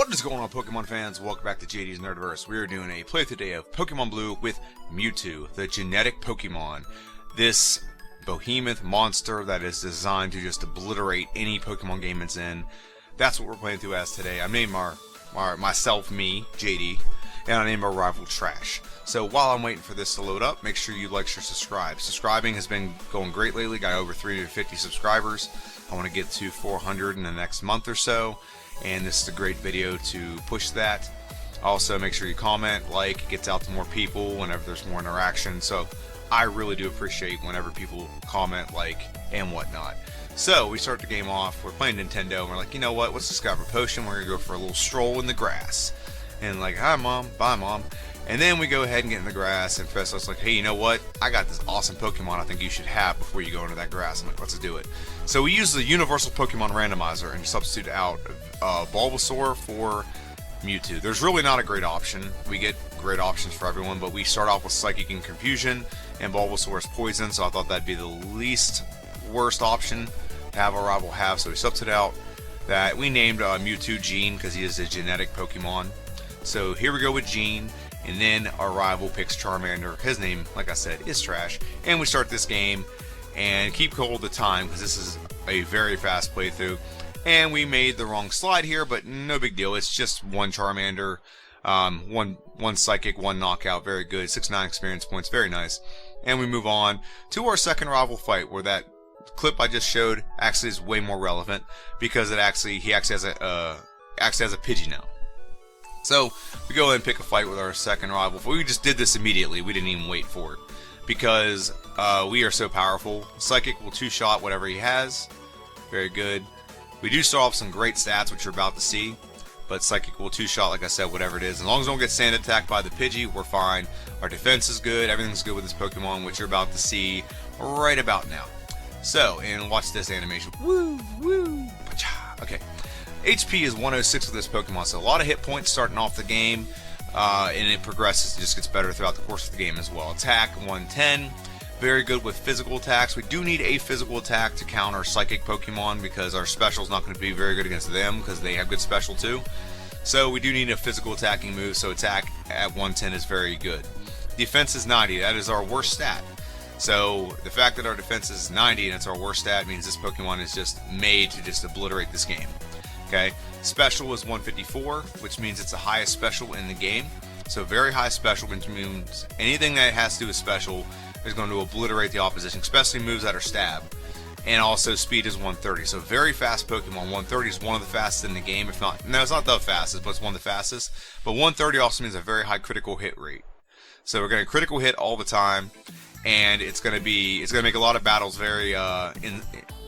What is going on, Pokemon fans? Welcome back to JD's Nerdiverse. We are doing a playthrough today of Pokemon Blue with Mewtwo, the genetic Pokemon. This behemoth monster that is designed to just obliterate any Pokemon game it's in. That's what we're playing through as today. I named myself, JD, and I named our rival Trash. So while I'm waiting for this to load up, make sure you like, share, subscribe. Subscribing has been going great lately. Got over 350 subscribers. I want to get to 400 in the next month or so, and this is a great video to push that. Also, make sure you comment, like, it gets out to more people whenever there's more interaction. So I really do appreciate whenever people comment, like, and whatnot. So we start the game off. We're playing Nintendo, and we're like, you know what? Let's discover a potion. We're gonna go for a little stroll in the grass. And like, hi mom, bye mom. And then we go ahead and get in the grass, and Festus like, hey, you know what? I got this awesome Pokemon I think you should have before you go into that grass. I'm like, let's do it. So we use the Universal Pokemon Randomizer and substitute out Bulbasaur for Mewtwo. There's really not a great option. We get great options for everyone, but we start off with Psychic and Confusion, and Bulbasaur is Poison, so I thought that'd be the least worst option to have our rival have. So we substitute out that. We named Mewtwo Gene because he is a genetic Pokemon. So here we go with Gene. And then our rival picks Charmander. His name, like I said, is Trash. And we start this game and keep hold of the time because this is a very fast playthrough. And we made the wrong slide here, but no big deal. It's just one Charmander, one Psychic, one Knockout. Very good. 69 experience points. Very nice. And we move on to our second rival fight, where that clip I just showed actually is way more relevant because he actually has a Pidgey now. So we go ahead and pick a fight with our second rival. We just did this immediately. We didn't even wait for it because we are so powerful. Psychic will two-shot whatever he has. Very good. We do start off some great stats, which you're about to see. But Psychic will two-shot, like I said, whatever it is. As long as we don't get sand attacked by the Pidgey, we're fine. Our defense is good. Everything's good with this Pokemon, which you're about to see right about now. So, and watch this animation. Woo, woo. Okay. HP is 106 with this Pokemon, so a lot of hit points starting off the game, and it progresses, it just gets better throughout the course of the game as well. Attack 110, very good with physical attacks. We do need a physical attack to counter Psychic Pokemon because our special is not going to be very good against them because they have good special too. So we do need a physical attacking move, so attack at 110 is very good. Defense is 90, that is our worst stat. So the fact that our defense is 90 and it's our worst stat means this Pokemon is just made to just obliterate this game. Okay, special is 154, which means it's the highest special in the game. So very high special, which means anything that has to do with special is going to obliterate the opposition, especially moves that are stab. And also speed is 130. So very fast Pokemon. 130 is one of the fastest in the game, if not, no, it's not the fastest, but it's one of the fastest. But 130 also means a very high critical hit rate. So we're going to critical hit all the time, and it's going to make a lot of battles very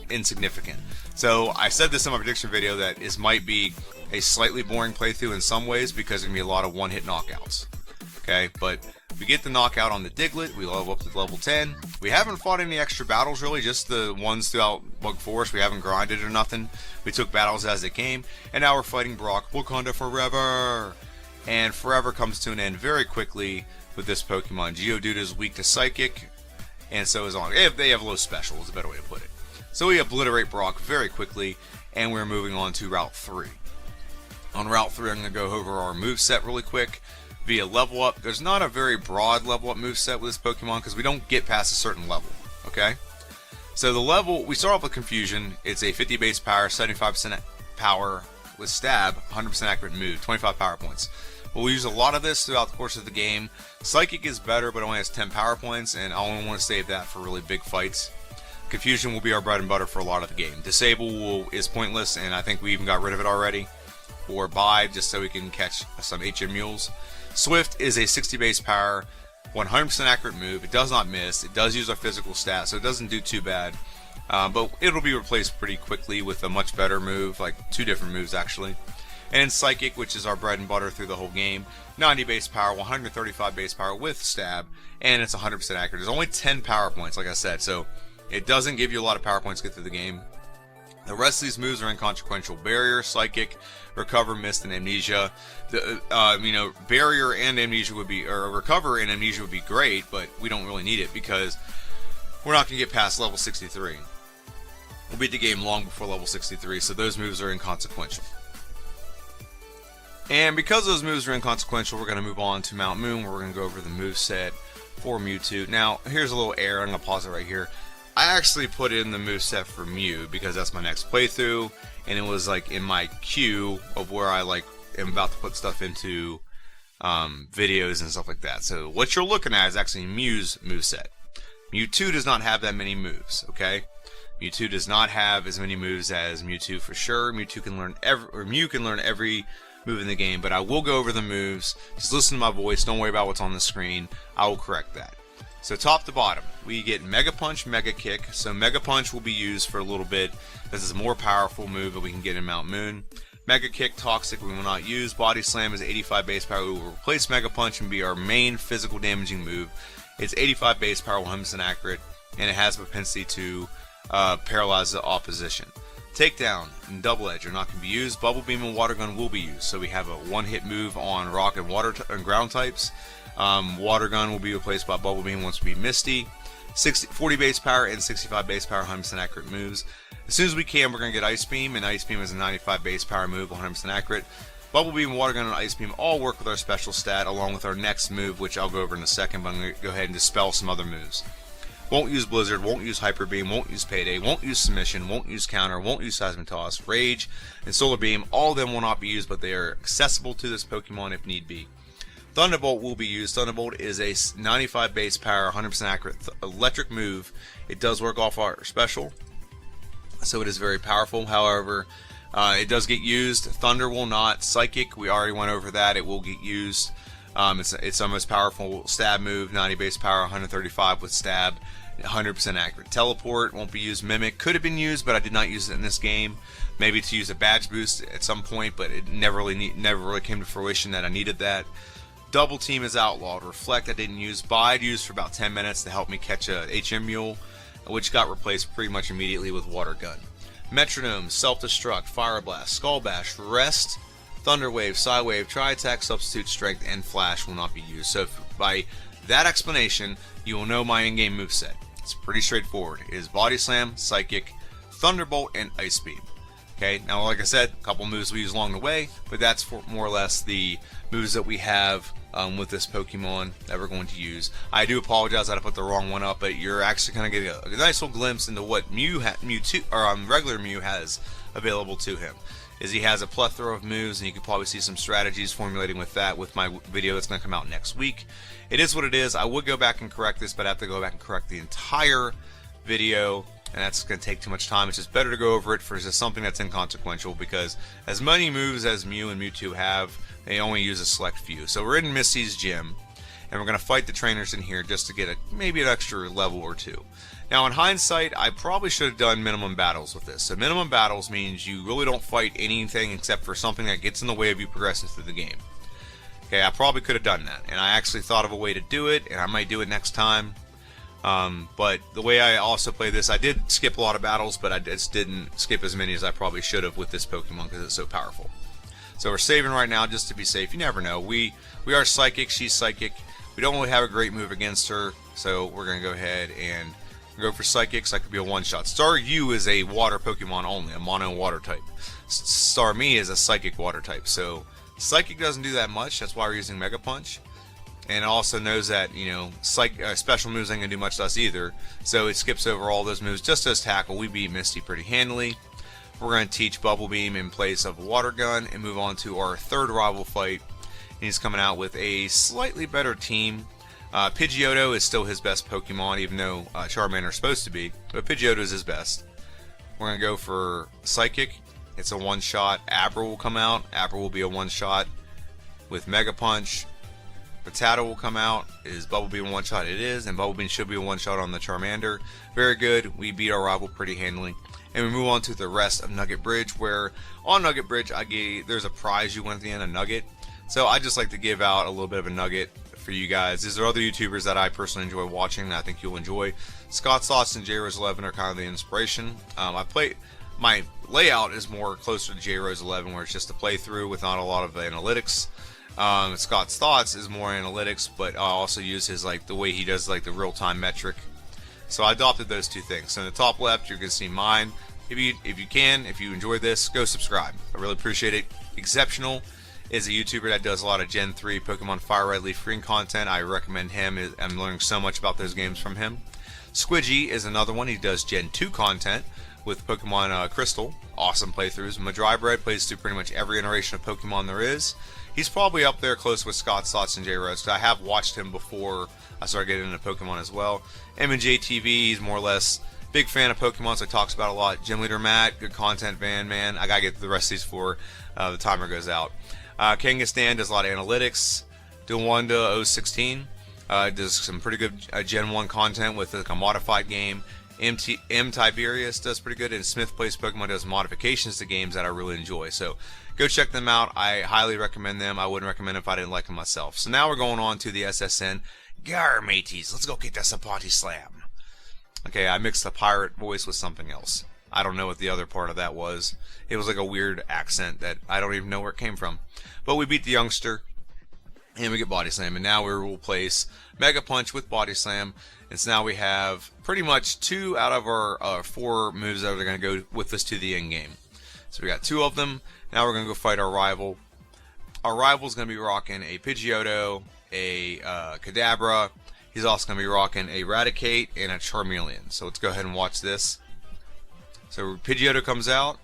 insignificant. So I said this in my prediction video that this might be a slightly boring playthrough in some ways because there's going to be a lot of one-hit knockouts. Okay, but we get the knockout on the Diglett, we level up to level 10. We haven't fought any extra battles really, just the ones throughout Bug Forest. We haven't grinded or nothing. We took battles as they came, and now we're fighting Brock. Wakanda forever! And forever comes to an end very quickly with this Pokemon. Geodude is weak to Psychic, and so is on. If they have low special, is a better way to put it. So we obliterate Brock very quickly, and we're moving on to Route 3. On Route 3, I'm going to go over our moveset really quick via level up. There's not a very broad level up moveset with this Pokemon because we don't get past a certain level, okay? So the level, we start off with Confusion. It's a 50 base power, 75% power with stab, 100% accurate move, 25 power points. We'll use a lot of this throughout the course of the game. Psychic is better, but only has 10 power points, and I only want to save that for really big fights. Confusion will be our bread and butter for a lot of the game. Disable is pointless, and I think we even got rid of it already. Or Bide, just so we can catch some HM mules. Swift is a 60 base power, 100% accurate move. It does not miss. It does use our physical stats, so it doesn't do too bad. But it'll be replaced pretty quickly with a much better move, like 2 different moves actually. And then Psychic, which is our bread and butter through the whole game. 90 base power, 135 base power with stab, and it's 100% accurate. There's only 10 power points, like I said, so it doesn't give you a lot of power points to get through the game. The rest of these moves are inconsequential. Barrier, Psychic, Recover, Mist, and Amnesia. Barrier and Amnesia would be, or Recover and Amnesia would be great, but we don't really need it because we're not going to get past level 63. We'll beat the game long before level 63, so those moves are inconsequential. And because those moves are inconsequential, we're going to move on to Mount Moon, where we're going to go over the moveset for Mewtwo. Now, here's a little error. I'm going to pause it right here. I actually put in the moveset for Mew because that's my next playthrough, and it was like in my queue of where I like am about to put stuff into videos and stuff like that. So what you're looking at is actually Mew's moveset. Mewtwo does not have that many moves, okay? Mewtwo does not have as many moves as Mewtwo for sure. Mew can learn every move in the game, but I will go over the moves. Just listen to my voice. Don't worry about what's on the screen. I will correct that. So top to bottom, we get Mega Punch, Mega Kick. So Mega Punch will be used for a little bit. This is a more powerful move that we can get in Mount Moon. Mega Kick, Toxic, we will not use. Body Slam is 85 base power. We will replace Mega Punch and be our main physical damaging move. It's 85 base power, 100% accurate, and it has the propensity to paralyze the opposition. Takedown and Double Edge are not going to be used. Bubble Beam and Water Gun will be used. So we have a one-hit move on Rock and Water and Ground types. Water Gun will be replaced by Bubble Beam once we Misty. 40 base power and 65 base power, 100% accurate moves. As soon as we can, we're going to get Ice Beam, and Ice Beam is a 95 base power move, 100% accurate. Bubble Beam, Water Gun, and Ice Beam all work with our special stat along with our next move, which I'll go over in a second, but I'm going to go ahead and dispel some other moves. Won't use Blizzard, won't use Hyper Beam, won't use Payday, won't use Submission, won't use Counter, won't use Seismic Toss, Rage, and Solar Beam. All of them will not be used, but they are accessible to this Pokemon if need be. Thunderbolt will be used. Thunderbolt is a 95 base power, 100% accurate electric move. It does work off our special, so it is very powerful. However, it does get used. Thunder will not. Psychic, we already went over that. It will get used. It's our most powerful stab move, 90 base power, 135 with stab, 100% accurate. Teleport won't be used. Mimic could have been used, but I did not use it in this game. Maybe to use a badge boost at some point, but it never really came to fruition that I needed that. Double Team is outlawed. Reflect I didn't use. Bide used for about 10 minutes to help me catch a HM Mule, which got replaced pretty much immediately with Water Gun. Metronome, Self-Destruct, Fire Blast, Skull Bash, Rest, Thunder Wave, Psy Wave, Tri-Attack, Substitute Strength, and Flash will not be used. So by that explanation, you will know my in-game moveset. It's pretty straightforward. It is Body Slam, Psychic, Thunderbolt, and Ice Beam. Okay, now like I said, a couple moves we use along the way, but that's for more or less the moves that we have with this Pokemon that we're going to use. I do apologize that I put the wrong one up, but you're actually kind of getting a nice little glimpse into what Mewtwo, or regular Mew has available to him. Is he has a plethora of moves, and you can probably see some strategies formulating with that with my video that's going to come out next week. It is what it is. I would go back and correct this, but I have to go back and correct the entire video, and that's going to take too much time. It's just better to go over it for just something that's inconsequential, because as many moves as Mew and Mewtwo have, they only use a select few. So we're in Misty's gym, and we're going to fight the trainers in here just to get maybe an extra level or two. Now, in hindsight, I probably should have done minimum battles with this. So minimum battles means you really don't fight anything except for something that gets in the way of you progressing through the game. Okay, I probably could have done that, and I actually thought of a way to do it, and I might do it next time. But the way I also play this, I did skip a lot of battles, but I just didn't skip as many as I probably should have with this Pokemon because it's so powerful. So we're saving right now just to be safe. You never know. We are Psychic. She's Psychic. We don't really have a great move against her, so we're going to go ahead and go for Psychic. So that could be a one-shot. Staryu is a water Pokemon only, a mono water type. Starmie is a Psychic water type. So Psychic doesn't do that much. That's why we're using Mega Punch. And it also knows that, you know, special moves ain't going to do much to us either. So it skips over all those moves. Just as Tackle, we beat Misty pretty handily. We're going to teach Bubble Beam in place of Water Gun and move on to our third rival fight. And he's coming out with a slightly better team. Pidgeotto is still his best Pokemon, even though Charmander is supposed to be. But Pidgeotto is his best. We're going to go for Psychic. It's a one-shot. Abra will come out. Abra will be a one-shot with Mega Punch. Potato will come out. Is Bubble Beam a one-shot? It is. And Bubble Beam should be a one-shot on the Charmander. Very good. We beat our rival pretty handily. And we move on to the rest of Nugget Bridge, where on Nugget Bridge, there's a prize you win at the end, a nugget. So I just like to give out a little bit of a nugget for you guys. These are other YouTubers that I personally enjoy watching that I think you'll enjoy. Scott's Thoughts and J-Rose11 are kind of the inspiration. My layout is more closer to J-Rose11, where it's just a playthrough with not a lot of analytics. Scott's Thoughts is more analytics, but I also use his, like, the way he does, like, the real-time metric. So I adopted those two things. So in the top left, you're going to see mine. If you enjoy this, go subscribe. I really appreciate it. Eggsceptional is a YouTuber that does a lot of Gen 3 Pokemon Fire Red Leaf Green content. I recommend him. I'm learning so much about those games from him. Squidgy is another one. He does Gen 2 content with Pokemon Crystal. Awesome playthroughs. Mah-Dry-Bread plays through pretty much every iteration of Pokemon there is. He's probably up there close with Scott Stotts and J Rose. I have watched him before I started getting into Pokemon as well. M&J TV, he's more or less big fan of Pokemon, so he talks about a lot. Gym Leader Matt, good content van, man. I gotta get to the rest of these before the timer goes out. KangaskDan does a lot of analytics. Dewanda016 does some pretty good Gen 1 content with like a modified game. Tiberius does pretty good, and Smith Plays Pokemon does modifications to games that I really enjoy. So go check them out. I highly recommend them. I wouldn't recommend them if I didn't like them myself. So now we're going on to the SSN. Gar mateys, let's go get the Sapati Slam. Okay, I mixed the pirate voice with something else. I don't know what the other part of that was. It was like a weird accent that I don't even know where it came from. But we beat the youngster, and we get Body Slam, and now we will place Mega Punch with Body Slam. And so now we have pretty much 2 out of our 4 moves that are going to go with us to the end game. So we got 2 of them. Now we're going to go fight our rival. Our rival's going to be rocking a Pidgeotto, a Kadabra. He's also going to be rocking a Raticate and a Charmeleon. So let's go ahead and watch this. So Pidgeotto comes out,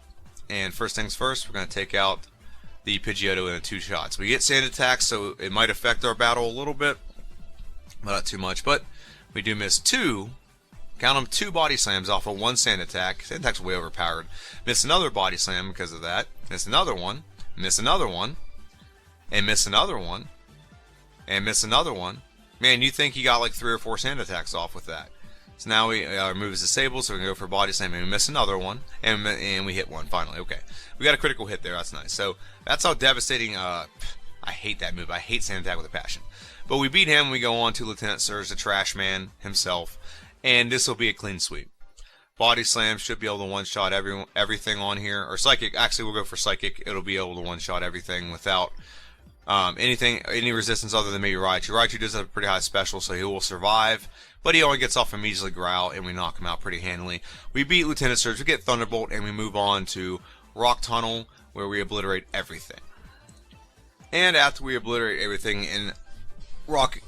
and first things first, we're going to take out the Pidgeotto in 2 shots. We get Sand Attack, so it might affect our battle a little bit, but not too much. But we do miss 2, count them, 2 Body Slams off of 1 Sand Attack. Sand Attack's way overpowered. Miss another Body Slam because of that. Miss another one. Miss another one. And miss another one. And miss another one. Man, you think he got like 3 or 4 Sand Attacks off with that. So now our move is disabled, so we can go for Body Slam, and we miss another one, and we hit one finally. Okay, we got a critical hit there. That's nice. So that's how devastating. I hate that move. I hate Sand Attack with a passion. But we beat him. We go on to Lieutenant Surge, the Trash Man himself, and this will be a clean sweep. Body Slam should be able to one-shot everything on here, or Psychic. Actually, we'll go for Psychic. It'll be able to one-shot everything without any resistance other than maybe Raichu. Raichu does have a pretty high special, so he will survive, but he only gets off immediately Growl, and we knock him out pretty handily. We beat Lieutenant Surge, we get Thunderbolt, and we move on to Rock Tunnel, where we obliterate everything. And after we obliterate everything in Rock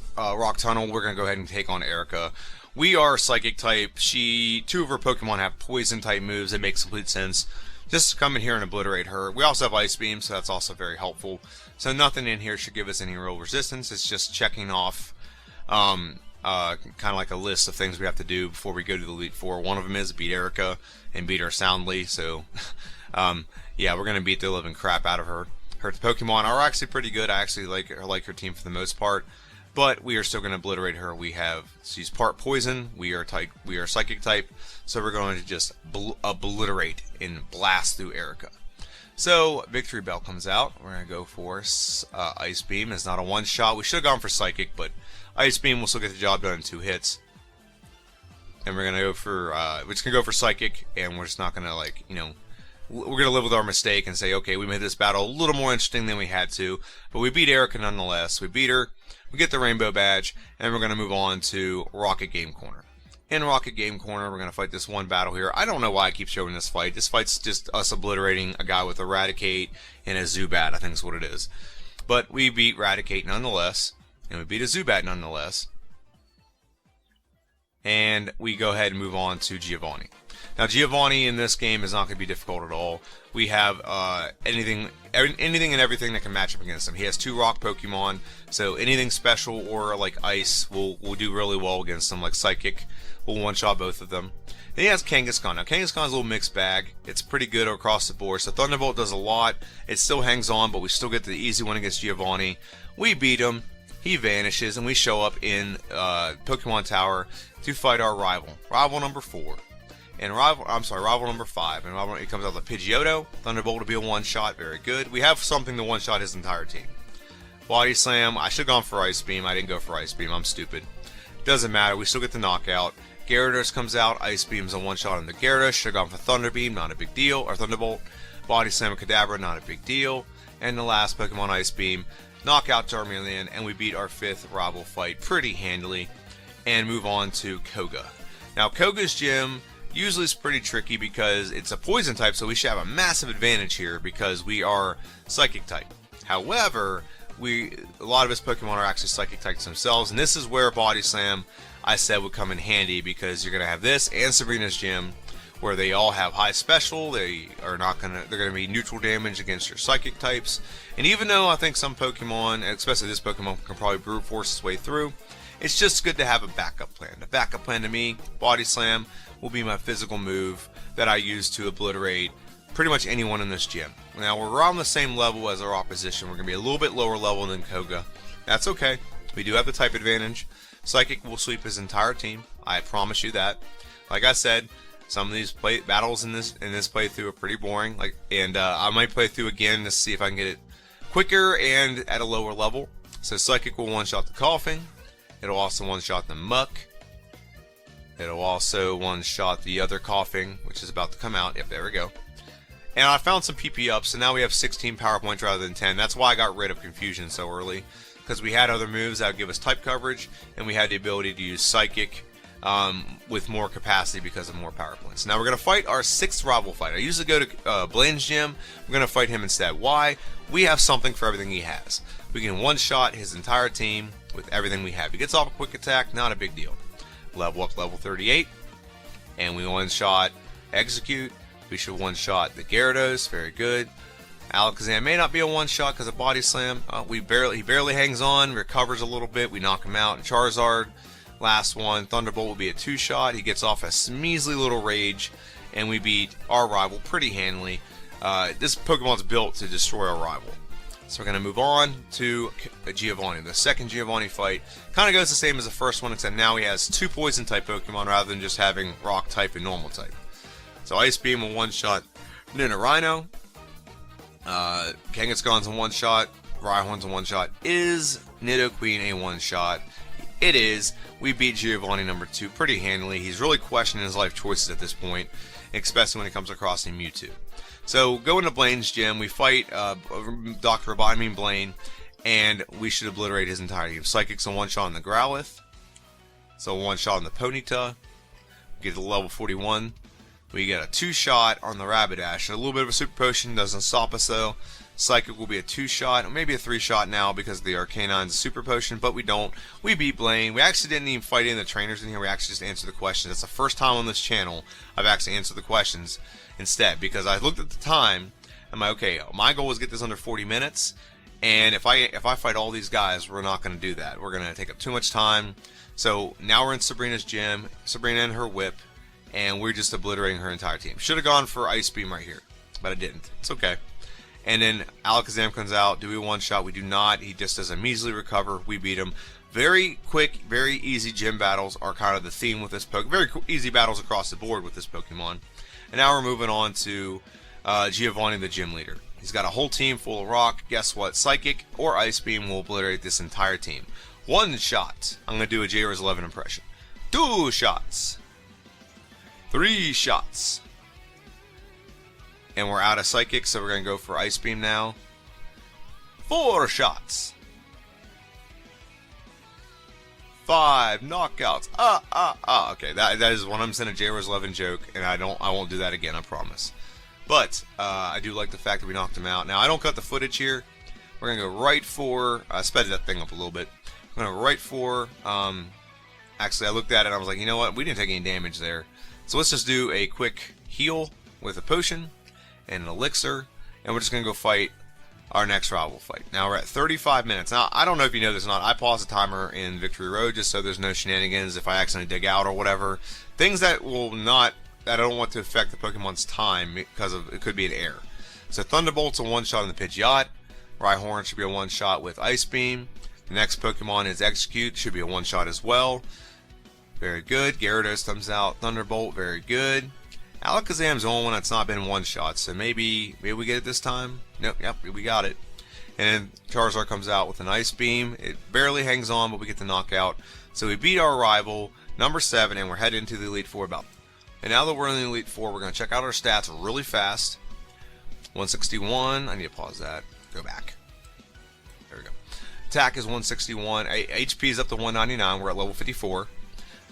Tunnel, we're going to go ahead and take on Erica. We are Psychic type. 2 of her Pokemon have Poison type moves. It makes complete sense. Just come in here and obliterate her. We also have Ice Beam, so that's also very helpful. So nothing in here should give us any real resistance. It's just checking off kind of like a list of things we have to do before we go to the Elite Four. One of them is beat Erica and beat her soundly. So yeah, we're going to beat the living crap out of her. Her Pokemon are actually pretty good. I actually like her team for the most part. But we are still going to obliterate her. She's part poison. We are Psychic type, so we're going to just obliterate and blast through Erica. So Victory Bell comes out. We're going to go for Ice Beam. It's not a one-shot. We should have gone for Psychic, but Ice Beam will still get the job done in 2 hits. And we're going to go for Psychic, and we're just not going to we're going to live with our mistake and say, okay, we made this battle a little more interesting than we had to, but we beat Erica nonetheless. We beat her. We get the Rainbow Badge, and we're going to move on to Rocket Game Corner. In Rocket Game Corner, we're going to fight this one battle here. I don't know why I keep showing this fight. This fight's just us obliterating a guy with Eradicate and a Zubat, I think is what it is. But we beat Eradicate nonetheless, and we beat a Zubat nonetheless. And we go ahead and move on to Giovanni. Now, Giovanni in this game is not going to be difficult at all. We have anything and everything that can match up against him. He has 2 rock Pokemon, so anything special or like Ice will do really well against him, like Psychic will one-shot both of them. Then he has Kangaskhan. Now, Kangaskhan's a little mixed bag. It's pretty good across the board. So Thunderbolt does a lot. It still hangs on, but we still get the easy one against Giovanni. We beat him. He vanishes, and we show up in Pokemon Tower to fight our rival. Rival number 4. And rival number 5. And it comes out with Pidgeotto. Thunderbolt will be a one-shot. Very good. We have something to one-shot his entire team. Body Slam. I should have gone for Ice Beam. I didn't go for Ice Beam. I'm stupid. Doesn't matter. We still get the knockout. Gyarados comes out. Ice Beam's a one-shot on the Gyarados. Should have gone for Thunder Beam. Not a big deal. Or Thunderbolt. Body Slam and Kadabra. Not a big deal. And the last Pokemon, Ice Beam. Knockout Charmeleon. And we beat our 5th rival fight pretty handily. And move on to Koga. Now, Koga's gym usually is pretty tricky because it's a poison type, so we should have a massive advantage here because we are Psychic type. However, a lot of his Pokemon are actually Psychic types themselves, and this is where Body Slam, I said, would come in handy, because you're going to have this and Sabrina's Gym, where they all have high special. They're gonna be neutral damage against your Psychic types. And even though I think some Pokemon, especially this Pokemon, can probably brute force its way through, it's just good to have a backup plan. The backup plan to me, Body Slam, will be my physical move that I use to obliterate pretty much anyone in this gym. Now, we're around the same level as our opposition. We're going to be a little bit lower level than Koga. That's okay. We do have the type advantage. Psychic will sweep his entire team. I promise you that. Like I said, some of these battles in this playthrough are pretty boring. I might play through again to see if I can get it quicker and at a lower level. So Psychic will one-shot the Coughing. It'll also one-shot the Muck. It'll also one-shot the other Coughing, which is about to come out. Yep, there we go. And I found some PP up, so now we have 16 power points rather than 10. That's why I got rid of Confusion so early, because we had other moves that would give us type coverage, and we had the ability to use Psychic with more capacity because of more power points. Now we're going to fight our 6th rival fight. I usually go to Blaine's gym. We're going to fight him instead. Why? We have something for everything he has. We can one-shot his entire team with everything we have. He gets off a quick attack, not a big deal. Level up, level 38, and we one-shot Execute. We should one-shot the Gyarados, very good. Alakazam may not be a one-shot because of Body Slam. He barely hangs on, recovers a little bit, we knock him out. And Charizard, last one, Thunderbolt will be a 2-shot. He gets off a measly little Rage, and we beat our rival pretty handily. This Pokemon's built to destroy our rival. So we're going to move on to Giovanni. The second Giovanni fight kind of goes the same as the first one, except now he has 2 Poison-type Pokemon rather than just having Rock-type and Normal-type. So Ice Beam will one-shot Ninurino. Kangaskdan's a one-shot. Rhyhorn's a one-shot. Is Nidoqueen a one-shot? It is. We beat Giovanni number 2 pretty handily. He's really questioning his life choices at this point, especially when it comes across a Mewtwo. So go into Blaine's gym. We fight Dr. Robotnik Blaine, and we should obliterate his entire team. Psychic's a one-shot on the Growlithe. So a one-shot on the Ponyta. Get to level 41. We get a 2-shot on the Rapidash. A little bit of a Super Potion doesn't stop us though. Psychic will be a 2-shot, or maybe a 3-shot now because the Arcanine's a Super Potion, but we don't. We beat Blaine. We actually didn't even fight any of the trainers in here. We actually just answered the questions. That's the first time on this channel I've actually answered the questions instead, because I looked at the time. I'm like, okay, my goal is to get this under 40 minutes, and if I fight all these guys, we're not going to do that. We're going to take up too much time. So now we're in Sabrina's gym. Sabrina and her whip. And we're just obliterating her entire team. Should have gone for Ice Beam right here, but I didn't. It's okay. And then Alakazam comes out. Do we one-shot? We do not. He just does a measly recover. We beat him. Very quick, very easy gym battles are kind of the theme with this Pokemon. Very easy battles across the board with this Pokemon. And now we're moving on to Giovanni, the gym leader. He's got a whole team full of rock. Guess what? Psychic or Ice Beam will obliterate this entire team. 1 shot. I'm going to do a JR's 11 impression. 2 shots. 3 shots. And we're out of Psychic, so we're going to go for Ice Beam now. 4 shots. 5 knockouts. Okay, that is 100% a JR's 11 joke, and I won't do that again, I promise. But I do like the fact that we knocked him out. Now, I don't cut the footage here. We're going to go right for... I sped that thing up a little bit. I'm going to go right for... actually, I looked at it and I was like, you know what? We didn't take any damage there. So let's just do a quick heal with a potion and an elixir, and we're just going to go fight our next rival fight. Now we're at 35 minutes. Now, I don't know if you know this or not. I pause the timer in Victory Road just so there's no shenanigans if I accidentally dig out or whatever. Things that I don't want to affect the Pokemon's time because it could be an error. So Thunderbolt's a one-shot on the Pidgeot. Rhyhorn should be a one-shot with Ice Beam. The next Pokemon is Execute, should be a one-shot as well. Very good. Gyarados comes out. Thunderbolt, very good. Alakazam's the only one that's not been one-shot, so maybe we get it this time. Nope, yep, we got it. And Charizard comes out with an Ice Beam. It barely hangs on, but we get the knockout. So we beat our rival, number 7, and we're headed into the Elite Four about. And now that we're in the Elite Four, we're going to check out our stats really fast. 161. I need to pause that. Go back. There we go. Attack is 161. HP is up to 199. We're at level 54.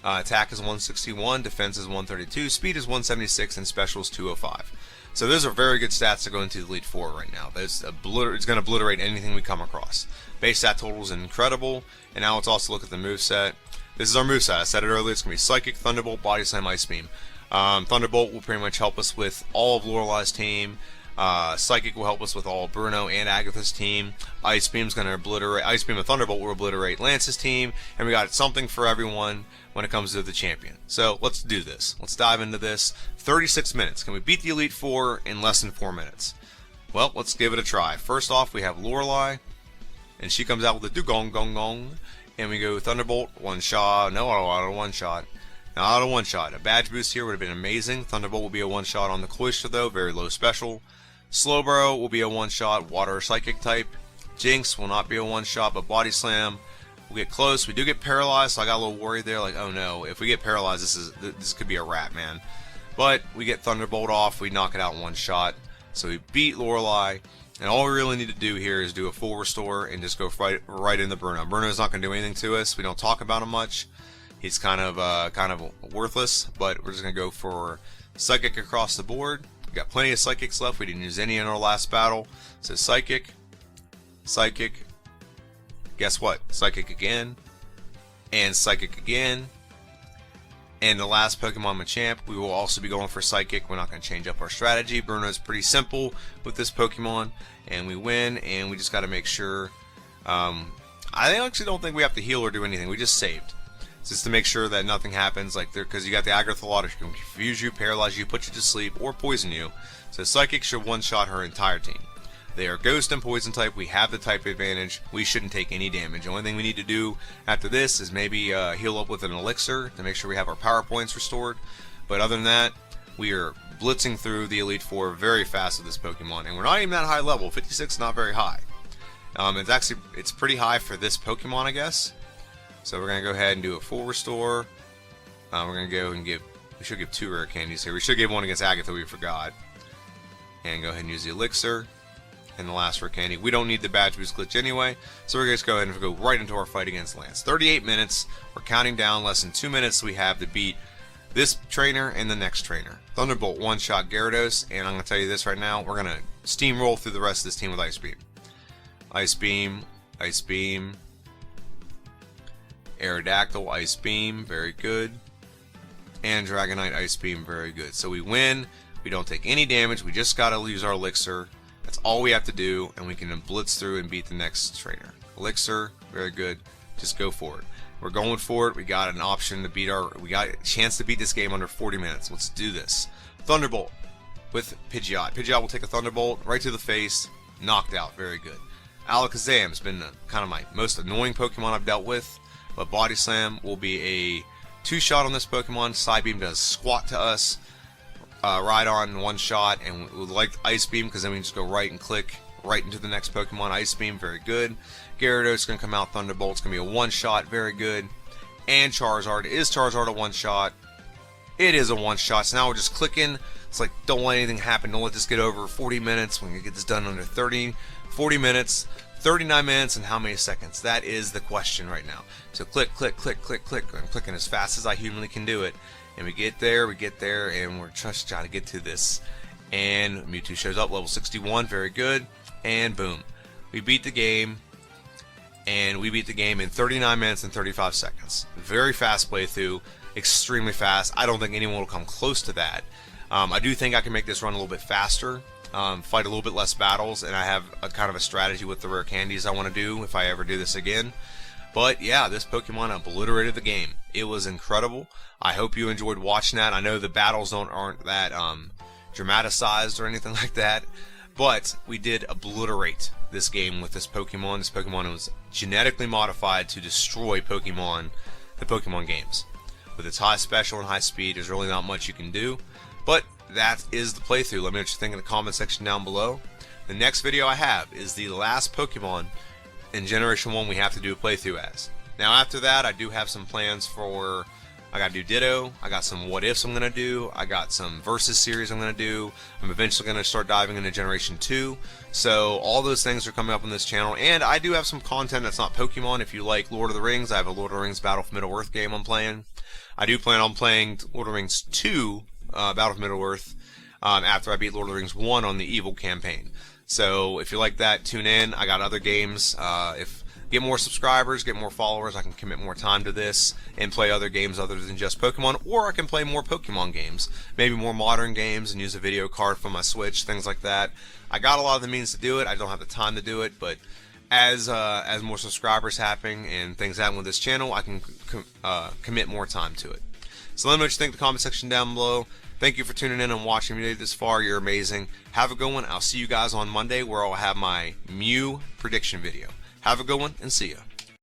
Attack is 161, defense is 132, speed is 176, and special is 205. So those are very good stats to go into the Elite Four right now. It's going to obliterate anything we come across. Base stat total is incredible, and now let's also look at the moveset. This is our moveset. I said it earlier, it's going to be Psychic, Thunderbolt, Body Slam, Ice Beam. Thunderbolt will pretty much help us with all of Lorelei's team. Psychic will help us with all of Bruno and Agatha's team. Ice Beam's going to obliterate. Ice Beam and Thunderbolt will obliterate Lance's team, and we got something for everyone when it comes to the champion. So let's do this. Let's dive into this. 36 minutes. Can we beat the Elite Four in less than 4 minutes? Well, let's give it a try. First off, we have Lorelei, and she comes out with a dugong gong gong, and we go Thunderbolt, one shot. No auto one shot. Not a one shot. A badge boost here would have been amazing. Thunderbolt will be a one shot on the Cloister though, very low special. Slowbro will be a one shot, water or psychic type. Jinx will not be a one shot, but Body Slam will get close. We do get paralyzed, so I got a little worried there, like, oh no, if we get paralyzed, this could be a wrap, man. But we get Thunderbolt off, we knock it out in one shot. So we beat Lorelei, and all we really need to do here is do a full restore and just go right into Bruno. Bruno's not going to do anything to us. We don't talk about him much. He's kind of worthless, but we're just going to go for Psychic across the board. We got plenty of Psychics left. We didn't use any in our last battle. So Psychic, Psychic, guess what? Psychic again, and Psychic again. And the last Pokemon Machamp, we will also be going for Psychic. We're not going to change up our strategy. Bruno's pretty simple with this Pokemon, and we win, and we just got to make sure. I actually don't think we have to heal or do anything. We just saved. Just to make sure that nothing happens, like there, because you got the Aggro which can confuse you, paralyze you, put you to sleep, or poison you. So Psychic should one-shot her entire team. They are Ghost and Poison type. We have the type advantage. We shouldn't take any damage. The only thing we need to do after this is maybe heal up with an elixir to make sure we have our power points restored. But other than that, we are blitzing through the Elite Four very fast with this Pokemon, and we're not even that high level. 56 not very high. It's pretty high for this Pokemon, I guess. So we're going to go ahead and do a full restore. We're going to go and we should give 2 rare candies here. We should give one against Agatha, we forgot. And go ahead and use the elixir. And the last rare candy. We don't need the badge boost glitch anyway. So we're going to go ahead and go right into our fight against Lance. 38 minutes. We're counting down. Less than 2 minutes we have to beat this trainer and the next trainer. Thunderbolt one-shot Gyarados. And I'm going to tell you this right now. We're going to steamroll through the rest of this team with Ice Beam. Ice Beam. Ice Beam. Aerodactyl, Ice Beam, very good. And Dragonite, Ice Beam, very good. So we win. We don't take any damage. We just got to use our elixir. That's all we have to do, and we can blitz through and beat the next trainer. Elixir, very good. Just go for it. We're going for it. We got an option to beat we got a chance to beat this game under 40 minutes. Let's do this. Thunderbolt with Pidgeot. Pidgeot will take a Thunderbolt right to the face. Knocked out, very good. Alakazam's been kind of my most annoying Pokemon I've dealt with. But Body Slam will be a 2-shot on this Pokemon. Psybeam does squat to us. Ride on one shot, and we would like Ice Beam because then we can just go right and click right into the next Pokemon. Ice Beam, very good. Gyarados is going to come out. Thunderbolt's going to be a 1-shot, very good. And Charizard. Is Charizard a 1-shot? It is a 1-shot. So now we're just clicking. It's like, don't let anything happen. Don't let this get over 40 minutes. We're going to get this done under 40 minutes. 39 minutes and how many seconds? That is the question right now. So click, click, click, click, click. I'm clicking as fast as I humanly can do it. And we get there, and we're just trying to get to this. And Mewtwo shows up, level 61, very good. And boom. We beat the game. And we beat the game in 39 minutes and 35 seconds. Very fast playthrough, extremely fast. I don't think anyone will come close to that. I do think I can make this run a little bit faster. Fight a little bit less battles, and I have a kind of a strategy with the rare candies I want to do if I ever do this again. But yeah, this Pokemon obliterated the game. It was incredible. I hope you enjoyed watching that. I know the battles aren't that dramatized or anything like that, but we did obliterate this game with this Pokemon. This Pokemon was genetically modified to destroy the Pokemon games. With its high special and high speed, there's really not much you can do. But that is the playthrough. Let me know what you think in the comment section down below. The next video I have is the last Pokemon in Generation 1 we have to do a playthrough as. Now after that, I do have some plans for, I got to do Ditto, I got some what ifs I'm going to do, I got some Versus series I'm going to do, I'm eventually going to start diving into Generation 2, so all those things are coming up on this channel, and I do have some content that's not Pokemon. If you like Lord of the Rings, I have a Lord of the Rings Battle for Middle-earth game I'm playing. I do plan on playing Lord of the Rings 2, Battle of Middle-earth. after I beat Lord of the Rings 1 on the Evil campaign. So if you like that, tune in. I got other games. If get more subscribers, get more followers, I can commit more time to this and play other games other than just Pokemon, or I can play more Pokemon games, maybe more modern games and use a video card from my Switch, things like that. I got a lot of the means to do it. I don't have the time to do it, but as more subscribers happen and things happen with this channel, I can commit more time to it. So let me know what you think in the comment section down below. Thank you for tuning in and watching me this far. You're amazing. Have a good one. I'll see you guys on Monday, where I'll have my Mew prediction video. Have a good one, and see ya.